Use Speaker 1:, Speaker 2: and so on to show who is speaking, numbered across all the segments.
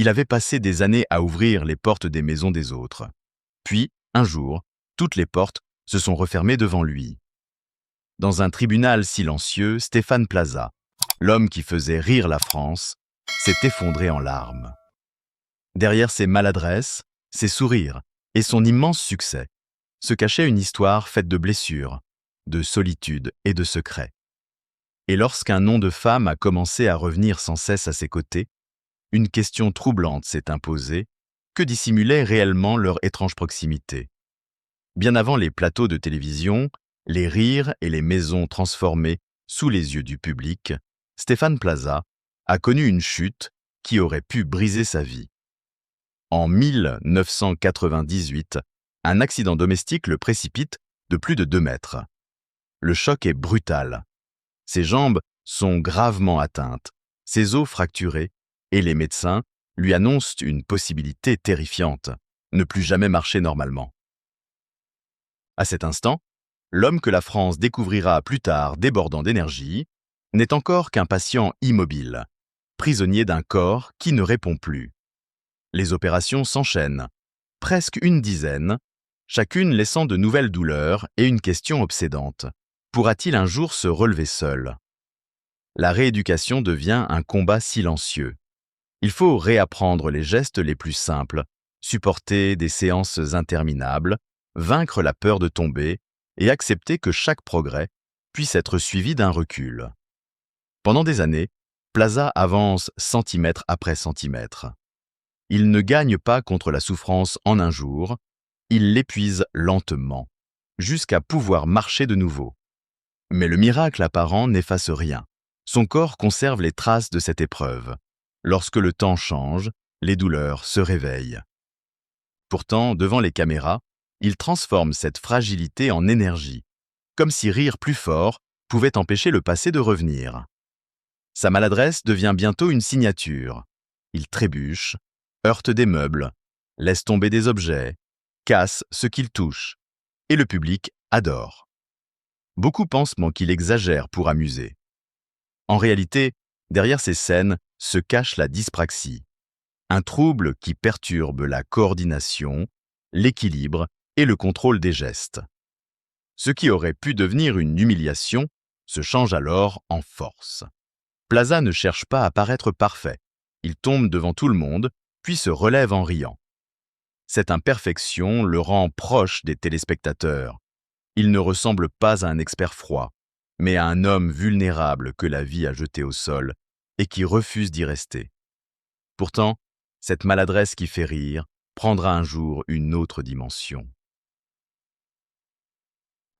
Speaker 1: Il avait passé des années à ouvrir les portes des maisons des autres. Puis, un jour, toutes les portes se sont refermées devant lui. Dans un tribunal silencieux, Stéphane Plaza, l'homme qui faisait rire la France, s'est effondré en larmes. Derrière ses maladresses, ses sourires et son immense succès, se cachait une histoire faite de blessures, de solitude et de secrets. Et lorsqu'un nom de femme a commencé à revenir sans cesse à ses côtés, une question troublante s'est imposée: que dissimulait réellement leur étrange proximité? Bien avant les plateaux de télévision, les rires et les maisons transformées sous les yeux du public, Stéphane Plaza a connu une chute qui aurait pu briser sa vie. En 1998, un accident domestique le précipite de plus de 2 mètres. Le choc est brutal. Ses jambes sont gravement atteintes, ses os fracturés, et les médecins lui annoncent une possibilité terrifiante: ne plus jamais marcher normalement. À cet instant, l'homme que la France découvrira plus tard débordant d'énergie n'est encore qu'un patient immobile, prisonnier d'un corps qui ne répond plus. Les opérations s'enchaînent, presque une dizaine, chacune laissant de nouvelles douleurs et une question obsédante: pourra-t-il un jour se relever seul? La rééducation devient un combat silencieux. Il faut réapprendre les gestes les plus simples, supporter des séances interminables, vaincre la peur de tomber et accepter que chaque progrès puisse être suivi d'un recul. Pendant des années, Plaza avance centimètre après centimètre. Il ne gagne pas contre la souffrance en un jour, il l'épuise lentement, jusqu'à pouvoir marcher de nouveau. Mais le miracle apparent n'efface rien. Son corps conserve les traces de cette épreuve. Lorsque le temps change, les douleurs se réveillent. Pourtant, devant les caméras, il transforme cette fragilité en énergie, comme si rire plus fort pouvait empêcher le passé de revenir. Sa maladresse devient bientôt une signature. Il trébuche, heurte des meubles, laisse tomber des objets, casse ce qu'il touche, et le public adore. Beaucoup pensent qu'il exagère pour amuser. En réalité, derrière ces scènes se cache la dyspraxie, un trouble qui perturbe la coordination, l'équilibre et le contrôle des gestes. Ce qui aurait pu devenir une humiliation se change alors en force. Plaza ne cherche pas à paraître parfait. Il tombe devant tout le monde, puis se relève en riant. Cette imperfection le rend proche des téléspectateurs. Il ne ressemble pas à un expert froid, mais à un homme vulnérable que la vie a jeté au sol et qui refuse d'y rester. Pourtant, cette maladresse qui fait rire prendra un jour une autre dimension.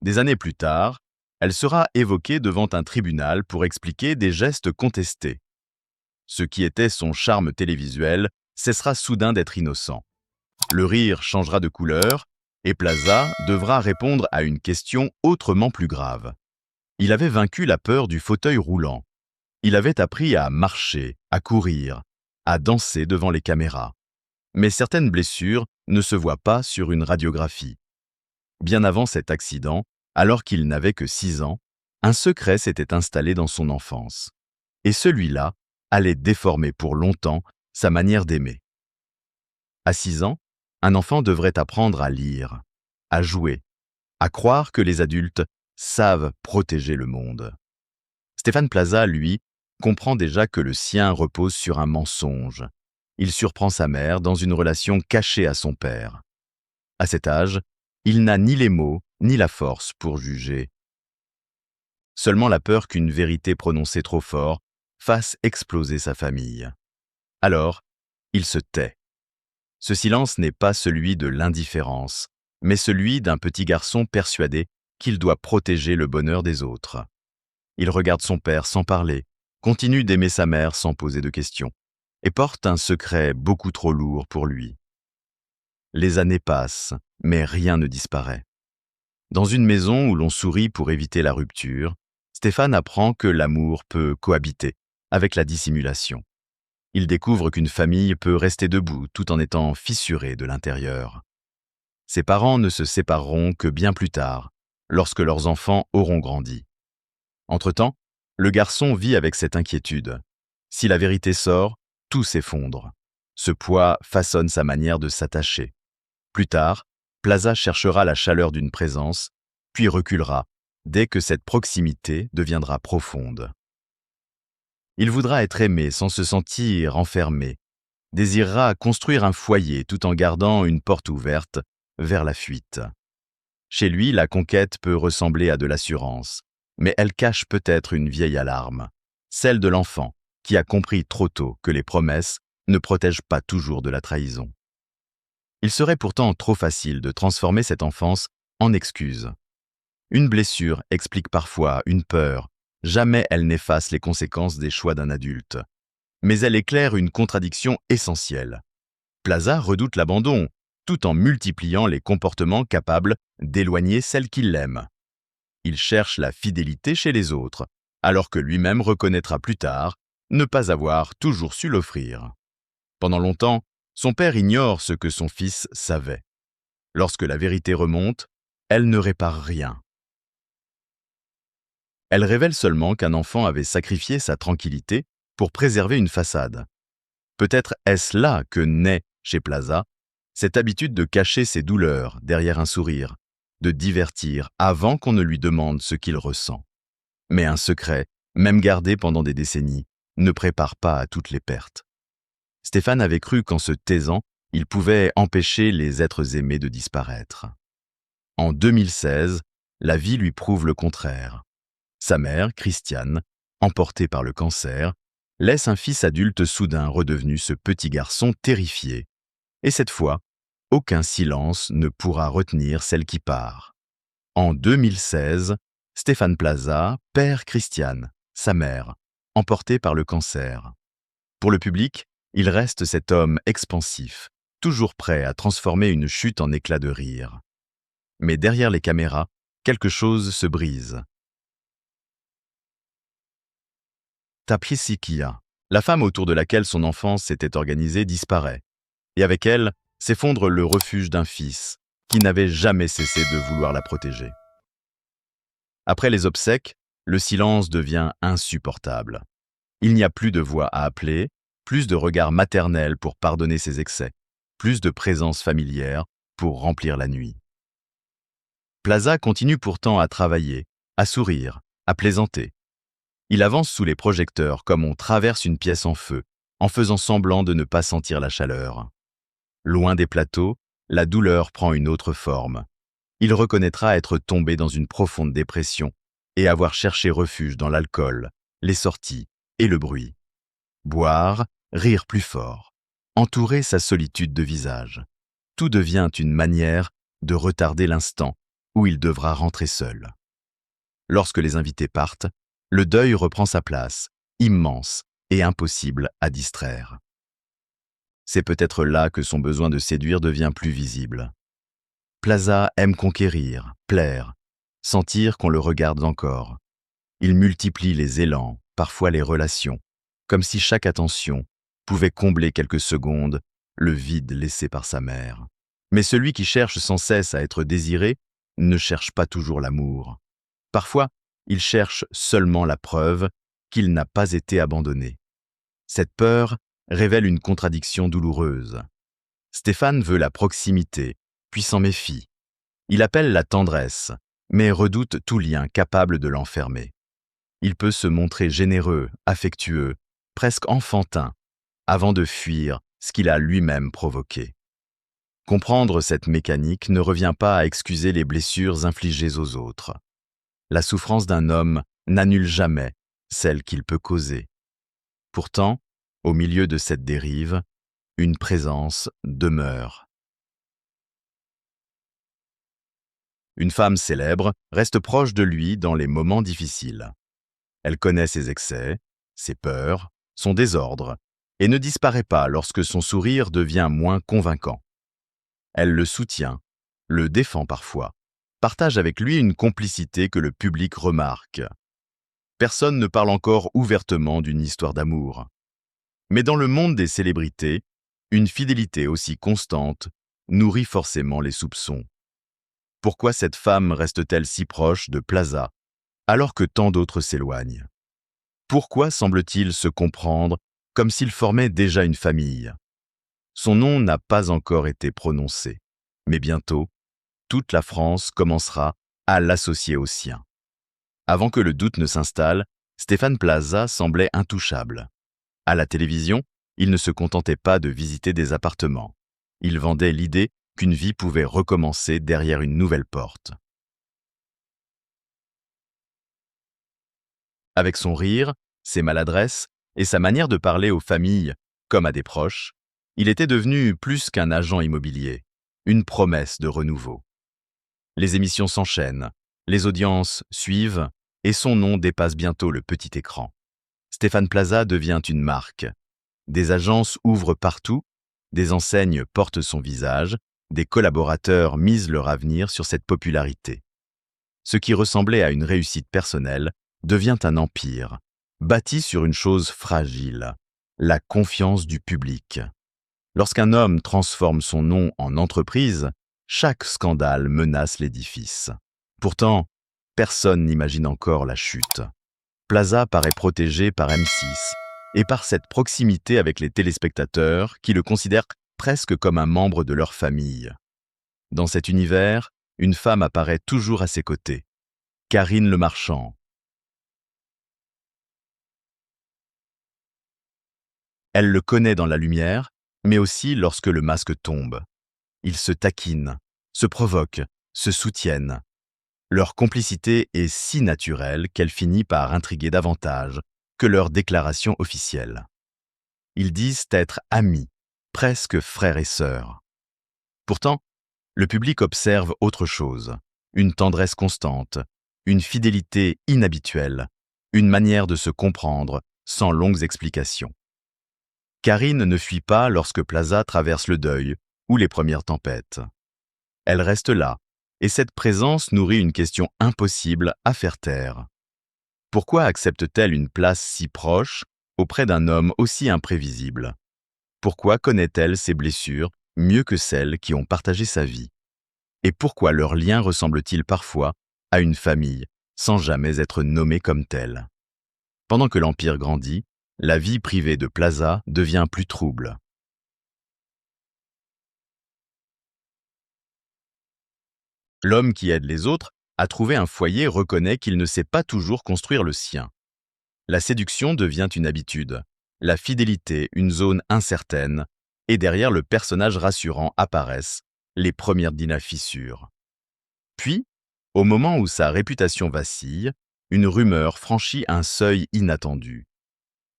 Speaker 1: Des années plus tard, elle sera évoquée devant un tribunal pour expliquer des gestes contestés. Ce qui était son charme télévisuel cessera soudain d'être innocent. Le rire changera de couleur et Plaza devra répondre à une question autrement plus grave. Il avait vaincu la peur du fauteuil roulant. Il avait appris à marcher, à courir, à danser devant les caméras. Mais certaines blessures ne se voient pas sur une radiographie. Bien avant cet accident, alors qu'il n'avait que 6 ans, un secret s'était installé dans son enfance. Et celui-là allait déformer pour longtemps sa manière d'aimer. À 6 ans, un enfant devrait apprendre à lire, à jouer, à croire que les adultes savent protéger le monde. Stéphane Plaza, lui, comprend déjà que le sien repose sur un mensonge. Il surprend sa mère dans une relation cachée à son père. À cet âge, il n'a ni les mots ni la force pour juger. Seulement la peur qu'une vérité prononcée trop fort fasse exploser sa famille. Alors, il se tait. Ce silence n'est pas celui de l'indifférence, mais celui d'un petit garçon persuadé qu'il doit protéger le bonheur des autres. Il regarde son père sans parler, continue d'aimer sa mère sans poser de questions, et porte un secret beaucoup trop lourd pour lui. Les années passent, mais rien ne disparaît. Dans une maison où l'on sourit pour éviter la rupture, Stéphane apprend que l'amour peut cohabiter avec la dissimulation. Il découvre qu'une famille peut rester debout tout en étant fissurée de l'intérieur. Ses parents ne se sépareront que bien plus tard, lorsque leurs enfants auront grandi. Entre-temps, le garçon vit avec cette inquiétude. Si la vérité sort, tout s'effondre. Ce poids façonne sa manière de s'attacher. Plus tard, Plaza cherchera la chaleur d'une présence, puis reculera dès que cette proximité deviendra profonde. Il voudra être aimé sans se sentir enfermé, désirera construire un foyer tout en gardant une porte ouverte vers la fuite. Chez lui, la conquête peut ressembler à de l'assurance, mais elle cache peut-être une vieille alarme, celle de l'enfant qui a compris trop tôt que les promesses ne protègent pas toujours de la trahison. Il serait pourtant trop facile de transformer cette enfance en excuse. Une blessure explique parfois une peur, jamais elle n'efface les conséquences des choix d'un adulte. Mais elle éclaire une contradiction essentielle. Plaza redoute l'abandon, tout en multipliant les comportements capables d'éloigner celle qui l'aime. Il cherche la fidélité chez les autres, alors que lui-même reconnaîtra plus tard ne pas avoir toujours su l'offrir. Pendant longtemps, son père ignore ce que son fils savait. Lorsque la vérité remonte, elle ne répare rien. Elle révèle seulement qu'un enfant avait sacrifié sa tranquillité pour préserver une façade. Peut-être est-ce là que naît, chez Plaza, cette habitude de cacher ses douleurs derrière un sourire, de divertir avant qu'on ne lui demande ce qu'il ressent. Mais un secret, même gardé pendant des décennies, ne prépare pas à toutes les pertes. Stéphane avait cru qu'en se taisant, il pouvait empêcher les êtres aimés de disparaître. En 2016, la vie lui prouve le contraire. Sa mère, Christiane, emportée par le cancer, laisse un fils adulte soudain redevenu ce petit garçon terrifié. Et cette fois, aucun silence ne pourra retenir celle qui part. En 2016, Stéphane Plaza perd Christiane, sa mère, emportée par le cancer. Pour le public, il reste cet homme expansif, toujours prêt à transformer une chute en éclat de rire. Mais derrière les caméras, quelque chose se brise. Taprisikia, la femme autour de laquelle son enfance s'était organisée, disparaît. Et avec elle, s'effondre le refuge d'un fils qui n'avait jamais cessé de vouloir la protéger. Après les obsèques, le silence devient insupportable. Il n'y a plus de voix à appeler, plus de regards maternels pour pardonner ses excès, plus de présence familière pour remplir la nuit. Plaza continue pourtant à travailler, à sourire, à plaisanter. Il avance sous les projecteurs comme on traverse une pièce en feu, en faisant semblant de ne pas sentir la chaleur. Loin des plateaux, la douleur prend une autre forme. Il reconnaîtra être tombé dans une profonde dépression et avoir cherché refuge dans l'alcool, les sorties et le bruit. Boire, rire plus fort, entourer sa solitude de visage. Tout devient une manière de retarder l'instant où il devra rentrer seul. Lorsque les invités partent, le deuil reprend sa place, immense et impossible à distraire. C'est peut-être là que son besoin de séduire devient plus visible. Plaza aime conquérir, plaire, sentir qu'on le regarde encore. Il multiplie les élans, parfois les relations, comme si chaque attention pouvait combler quelques secondes le vide laissé par sa mère. Mais celui qui cherche sans cesse à être désiré ne cherche pas toujours l'amour. Parfois, il cherche seulement la preuve qu'il n'a pas été abandonné. Cette peur révèle une contradiction douloureuse. Stéphane veut la proximité, puis s'en méfie. Il appelle la tendresse, mais redoute tout lien capable de l'enfermer. Il peut se montrer généreux, affectueux, presque enfantin, avant de fuir ce qu'il a lui-même provoqué. Comprendre cette mécanique ne revient pas à excuser les blessures infligées aux autres. La souffrance d'un homme n'annule jamais celle qu'il peut causer. Pourtant, au milieu de cette dérive, une présence demeure. Une femme célèbre reste proche de lui dans les moments difficiles. Elle connaît ses excès, ses peurs, son désordre, et ne disparaît pas lorsque son sourire devient moins convaincant. Elle le soutient, le défend parfois, partage avec lui une complicité que le public remarque. Personne ne parle encore ouvertement d'une histoire d'amour. Mais dans le monde des célébrités, une fidélité aussi constante nourrit forcément les soupçons. Pourquoi cette femme reste-t-elle si proche de Plaza, alors que tant d'autres s'éloignent? Pourquoi semble-t-il se comprendre comme s'ils formaient déjà une famille? Son nom n'a pas encore été prononcé. Mais bientôt, toute la France commencera à l'associer au sien. Avant que le doute ne s'installe, Stéphane Plaza semblait intouchable. À la télévision, il ne se contentait pas de visiter des appartements. Il vendait l'idée qu'une vie pouvait recommencer derrière une nouvelle porte. Avec son rire, ses maladresses et sa manière de parler aux familles comme à des proches, il était devenu plus qu'un agent immobilier, une promesse de renouveau. Les émissions s'enchaînent, les audiences suivent et son nom dépasse bientôt le petit écran. Stéphane Plaza devient une marque. Des agences ouvrent partout, des enseignes portent son visage, des collaborateurs misent leur avenir sur cette popularité. Ce qui ressemblait à une réussite personnelle devient un empire, bâti sur une chose fragile, la confiance du public. Lorsqu'un homme transforme son nom en entreprise, chaque scandale menace l'édifice. Pourtant, personne n'imagine encore la chute. Plaza paraît protégé par M6 et par cette proximité avec les téléspectateurs qui le considèrent presque comme un membre de leur famille. Dans cet univers, une femme apparaît toujours à ses côtés, Karine Le Marchand. Elle le connaît dans la lumière, mais aussi lorsque le masque tombe. Ils se taquinent, se provoquent, se soutiennent. Leur complicité est si naturelle qu'elle finit par intriguer davantage que leurs déclarations officielles. Ils disent être amis, presque frères et sœurs. Pourtant, le public observe autre chose, une tendresse constante, une fidélité inhabituelle, une manière de se comprendre sans longues explications. Karine ne fuit pas lorsque Plaza traverse le deuil ou les premières tempêtes. Elle reste là, et cette présence nourrit une question impossible à faire taire. Pourquoi accepte-t-elle une place si proche auprès d'un homme aussi imprévisible? Pourquoi connaît-elle ses blessures mieux que celles qui ont partagé sa vie? Et pourquoi leur lien ressemble-t-il parfois à une famille sans jamais être nommée comme telle? Pendant que l'Empire grandit, la vie privée de Plaza devient plus trouble. L'homme qui aide les autres à trouver un foyer reconnaît qu'il ne sait pas toujours construire le sien. La séduction devient une habitude, la fidélité une zone incertaine, et derrière le personnage rassurant apparaissent les premières fissures. Puis, au moment où sa réputation vacille, une rumeur franchit un seuil inattendu.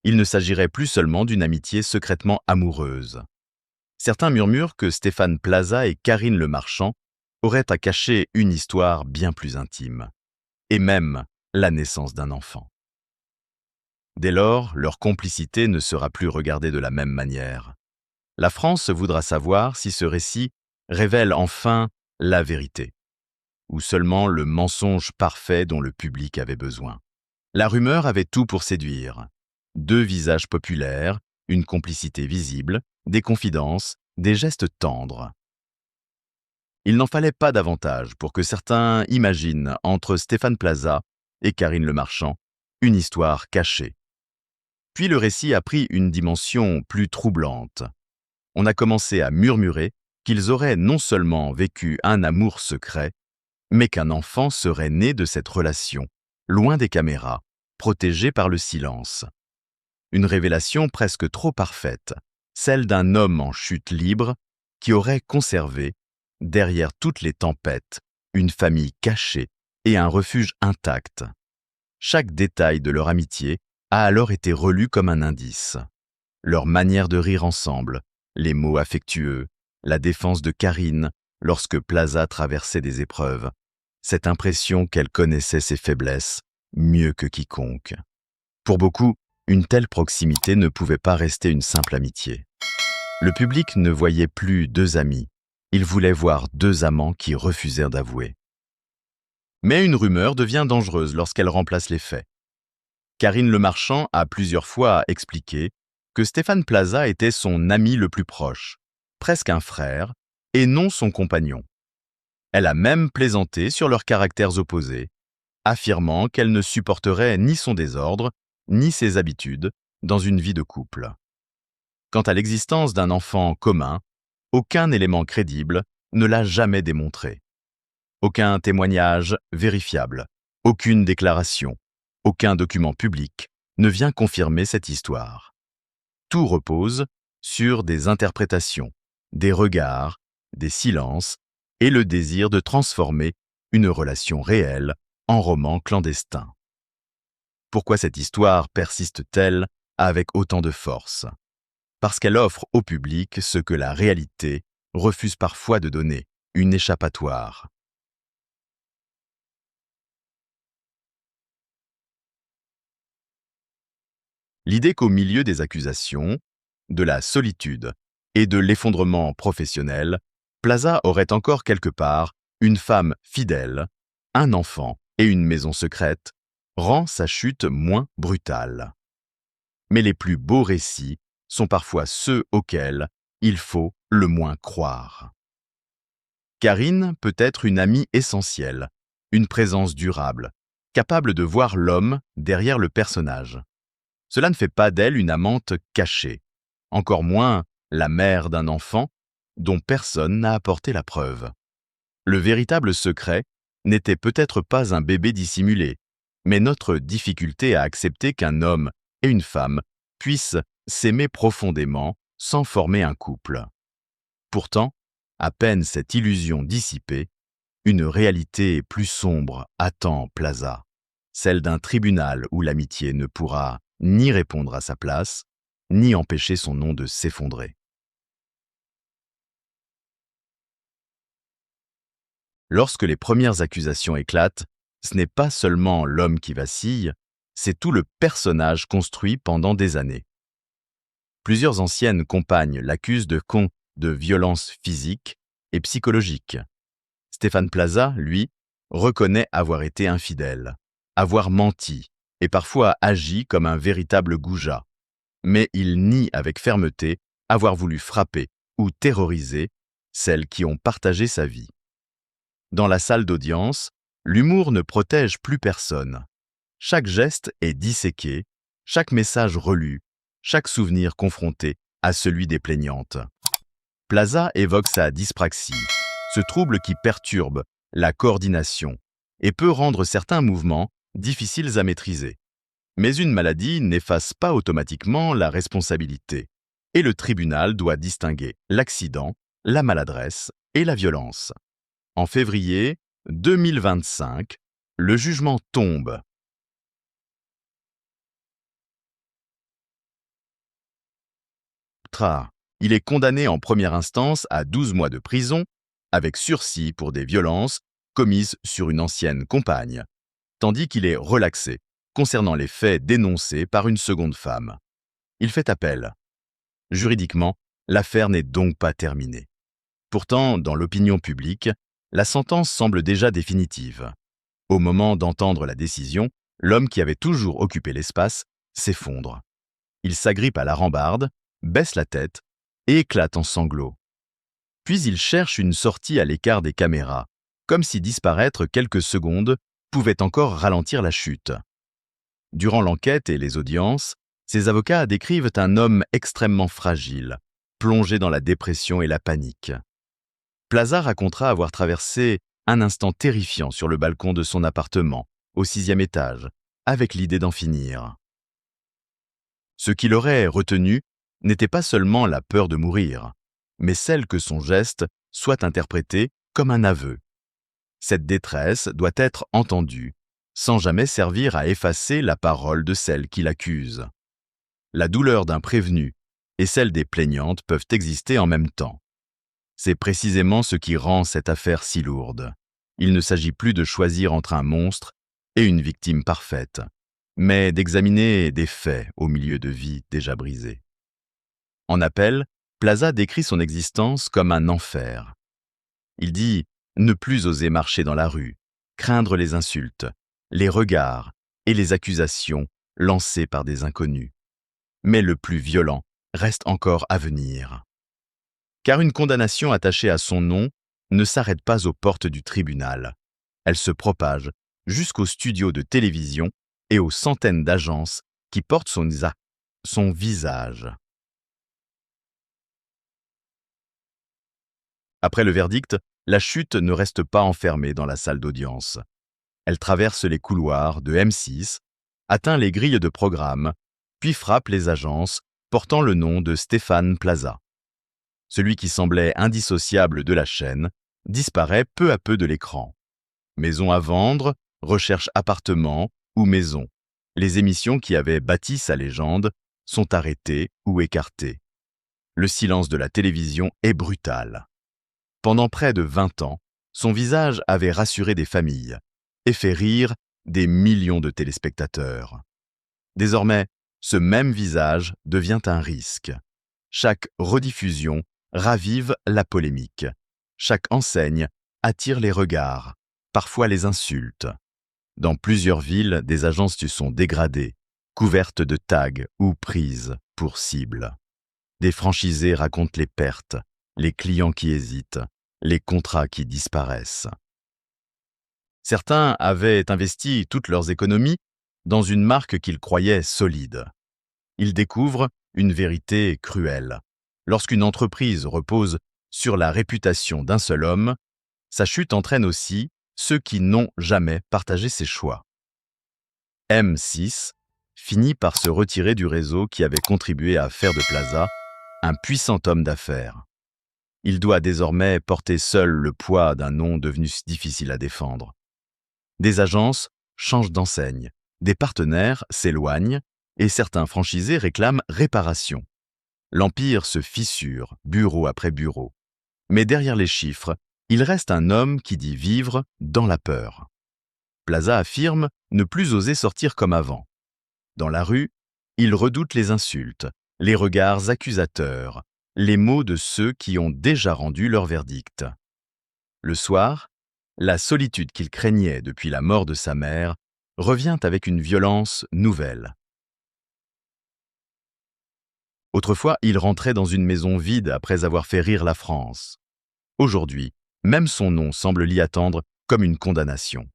Speaker 1: Il ne s'agirait plus seulement d'une amitié secrètement amoureuse. Certains murmurent que Stéphane Plaza et Karine Le Marchand auraient à cacher une histoire bien plus intime, et même la naissance d'un enfant. Dès lors, leur complicité ne sera plus regardée de la même manière. La France voudra savoir si ce récit révèle enfin la vérité, ou seulement le mensonge parfait dont le public avait besoin. La rumeur avait tout pour séduire. 2 visages populaires, une complicité visible, des confidences, des gestes tendres. Il n'en fallait pas davantage pour que certains imaginent, entre Stéphane Plaza et Karine Le Marchand, une histoire cachée. Puis le récit a pris une dimension plus troublante. On a commencé à murmurer qu'ils auraient non seulement vécu un amour secret, mais qu'un enfant serait né de cette relation, loin des caméras, protégé par le silence. Une révélation presque trop parfaite, celle d'un homme en chute libre qui aurait conservé, derrière toutes les tempêtes, une famille cachée et un refuge intact. Chaque détail de leur amitié a alors été relu comme un indice. Leur manière de rire ensemble, les mots affectueux, la défense de Karine lorsque Plaza traversait des épreuves, cette impression qu'elle connaissait ses faiblesses mieux que quiconque. Pour beaucoup, une telle proximité ne pouvait pas rester une simple amitié. Le public ne voyait plus 2 amis, il voulait voir 2 amants qui refusèrent d'avouer. Mais une rumeur devient dangereuse lorsqu'elle remplace les faits. Karine Le Marchand a plusieurs fois expliqué que Stéphane Plaza était son ami le plus proche, presque un frère, et non son compagnon. Elle a même plaisanté sur leurs caractères opposés, affirmant qu'elle ne supporterait ni son désordre, ni ses habitudes dans une vie de couple. Quant à l'existence d'un enfant commun, aucun élément crédible ne l'a jamais démontré. Aucun témoignage vérifiable, aucune déclaration, aucun document public ne vient confirmer cette histoire. Tout repose sur des interprétations, des regards, des silences et le désir de transformer une relation réelle en roman clandestin. Pourquoi cette histoire persiste-t-elle avec autant de force? Parce qu'elle offre au public ce que la réalité refuse parfois de donner, une échappatoire. L'idée qu'au milieu des accusations, de la solitude et de l'effondrement professionnel, Plaza aurait encore quelque part une femme fidèle, un enfant et une maison secrète, rend sa chute moins brutale. Mais les plus beaux récits sont parfois ceux auxquels il faut le moins croire. Karine peut être une amie essentielle, une présence durable, capable de voir l'homme derrière le personnage. Cela ne fait pas d'elle une amante cachée, encore moins la mère d'un enfant dont personne n'a apporté la preuve. Le véritable secret n'était peut-être pas un bébé dissimulé, mais notre difficulté à accepter qu'un homme et une femme puissent s'aimer profondément sans former un couple. Pourtant, à peine cette illusion dissipée, une réalité plus sombre attend Plaza, celle d'un tribunal où l'amitié ne pourra ni répondre à sa place, ni empêcher son nom de s'effondrer. Lorsque les premières accusations éclatent, ce n'est pas seulement l'homme qui vacille, c'est tout le personnage construit pendant des années. Plusieurs anciennes compagnes l'accusent de violences physiques et psychologiques. Stéphane Plaza, lui, reconnaît avoir été infidèle, avoir menti et parfois agi comme un véritable goujat. Mais il nie avec fermeté avoir voulu frapper ou terroriser celles qui ont partagé sa vie. Dans la salle d'audience, l'humour ne protège plus personne. Chaque geste est disséqué, chaque message relu, chaque souvenir confronté à celui des plaignantes. Plaza évoque sa dyspraxie, ce trouble qui perturbe la coordination et peut rendre certains mouvements difficiles à maîtriser. Mais une maladie n'efface pas automatiquement la responsabilité, et le tribunal doit distinguer l'accident, la maladresse et la violence. En février 2025, le jugement tombe. Il est condamné en première instance à 12 mois de prison, avec sursis pour des violences commises sur une ancienne compagne, tandis qu'il est relaxé concernant les faits dénoncés par une seconde femme. Il fait appel. Juridiquement, l'affaire n'est donc pas terminée. Pourtant, dans l'opinion publique, la sentence semble déjà définitive. Au moment d'entendre la décision, l'homme qui avait toujours occupé l'espace s'effondre. Il s'agrippe à la rambarde, baisse la tête et éclate en sanglots. Puis il cherche une sortie à l'écart des caméras, comme si disparaître quelques secondes pouvait encore ralentir la chute. Durant l'enquête et les audiences, ses avocats décrivent un homme extrêmement fragile, plongé dans la dépression et la panique. Plaza racontera avoir traversé un instant terrifiant sur le balcon de son appartement, au 6e étage, avec l'idée d'en finir. Ce qui l'aurait retenu n'était pas seulement la peur de mourir, mais celle que son geste soit interprété comme un aveu. Cette détresse doit être entendue, sans jamais servir à effacer la parole de celle qui l'accuse. La douleur d'un prévenu et celle des plaignantes peuvent exister en même temps. C'est précisément ce qui rend cette affaire si lourde. Il ne s'agit plus de choisir entre un monstre et une victime parfaite, mais d'examiner des faits au milieu de vies déjà brisées. En appel, Plaza décrit son existence comme un enfer. Il dit ne plus oser marcher dans la rue, craindre les insultes, les regards et les accusations lancées par des inconnus. Mais le plus violent reste encore à venir. Car une condamnation attachée à son nom ne s'arrête pas aux portes du tribunal. Elle se propage jusqu'aux studios de télévision et aux centaines d'agences qui portent son visage. Après le verdict, la chute ne reste pas enfermée dans la salle d'audience. Elle traverse les couloirs de M6, atteint les grilles de programme, puis frappe les agences portant le nom de Stéphane Plaza. Celui qui semblait indissociable de la chaîne disparaît peu à peu de l'écran. Maison à vendre, recherche appartement ou maison. Les émissions qui avaient bâti sa légende sont arrêtées ou écartées. Le silence de la télévision est brutal. Pendant près de 20 ans, son visage avait rassuré des familles et fait rire des millions de téléspectateurs. Désormais, ce même visage devient un risque. Chaque rediffusion ravive la polémique. Chaque enseigne attire les regards, parfois les insultes. Dans plusieurs villes, des agences se sont dégradées, couvertes de tags ou prises pour cible. Des franchisés racontent les pertes, les clients qui hésitent, les contrats qui disparaissent. Certains avaient investi toutes leurs économies dans une marque qu'ils croyaient solide. Ils découvrent une vérité cruelle. Lorsqu'une entreprise repose sur la réputation d'un seul homme, sa chute entraîne aussi ceux qui n'ont jamais partagé ses choix. M6 finit par se retirer du réseau qui avait contribué à faire de Plaza un puissant homme d'affaires. Il doit désormais porter seul le poids d'un nom devenu difficile à défendre. Des agences changent d'enseigne, des partenaires s'éloignent et certains franchisés réclament réparation. L'empire se fissure, bureau après bureau. Mais derrière les chiffres, il reste un homme qui dit vivre dans la peur. Plaza affirme ne plus oser sortir comme avant. Dans la rue, il redoute les insultes, les regards accusateurs, les mots de ceux qui ont déjà rendu leur verdict. Le soir, la solitude qu'il craignait depuis la mort de sa mère revient avec une violence nouvelle. Autrefois, il rentrait dans une maison vide après avoir fait rire la France. Aujourd'hui, même son nom semble l'y attendre comme une condamnation.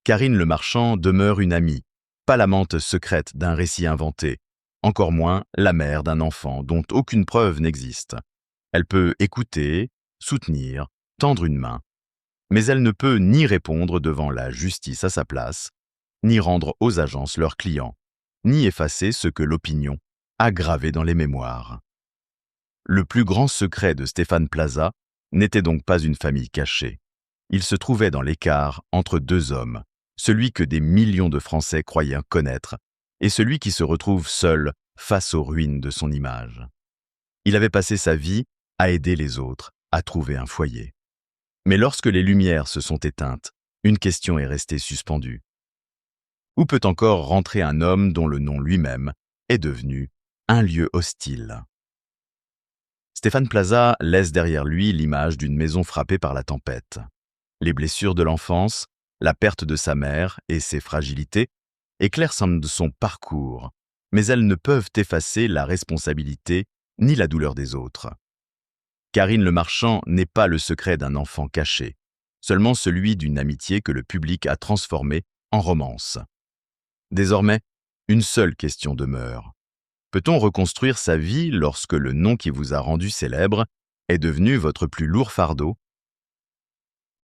Speaker 1: Karine Le Marchand demeure une amie, pas l'amante secrète d'un récit inventé, encore moins la mère d'un enfant dont aucune preuve n'existe. Elle peut écouter, soutenir, tendre une main, mais elle ne peut ni répondre devant la justice à sa place, ni rendre aux agences leurs clients, ni effacer ce que l'opinion a gravé dans les mémoires. Le plus grand secret de Stéphane Plaza n'était donc pas une famille cachée. Il se trouvait dans l'écart entre deux hommes, celui que des millions de Français croyaient connaître et celui qui se retrouve seul face aux ruines de son image. Il avait passé sa vie à aider les autres à trouver un foyer. Mais lorsque les lumières se sont éteintes, une question est restée suspendue. Où peut encore rentrer un homme dont le nom lui-même est devenu un lieu hostile? Stéphane Plaza laisse derrière lui l'image d'une maison frappée par la tempête. Les blessures de l'enfance, la perte de sa mère et ses fragilités éclairent son parcours, mais elles ne peuvent effacer la responsabilité ni la douleur des autres. Karine Le Marchand n'est pas le secret d'un enfant caché, seulement celui d'une amitié que le public a transformée en romance. Désormais, une seule question demeure. Peut-on reconstruire sa vie lorsque le nom qui vous a rendu célèbre est devenu votre plus lourd fardeau ?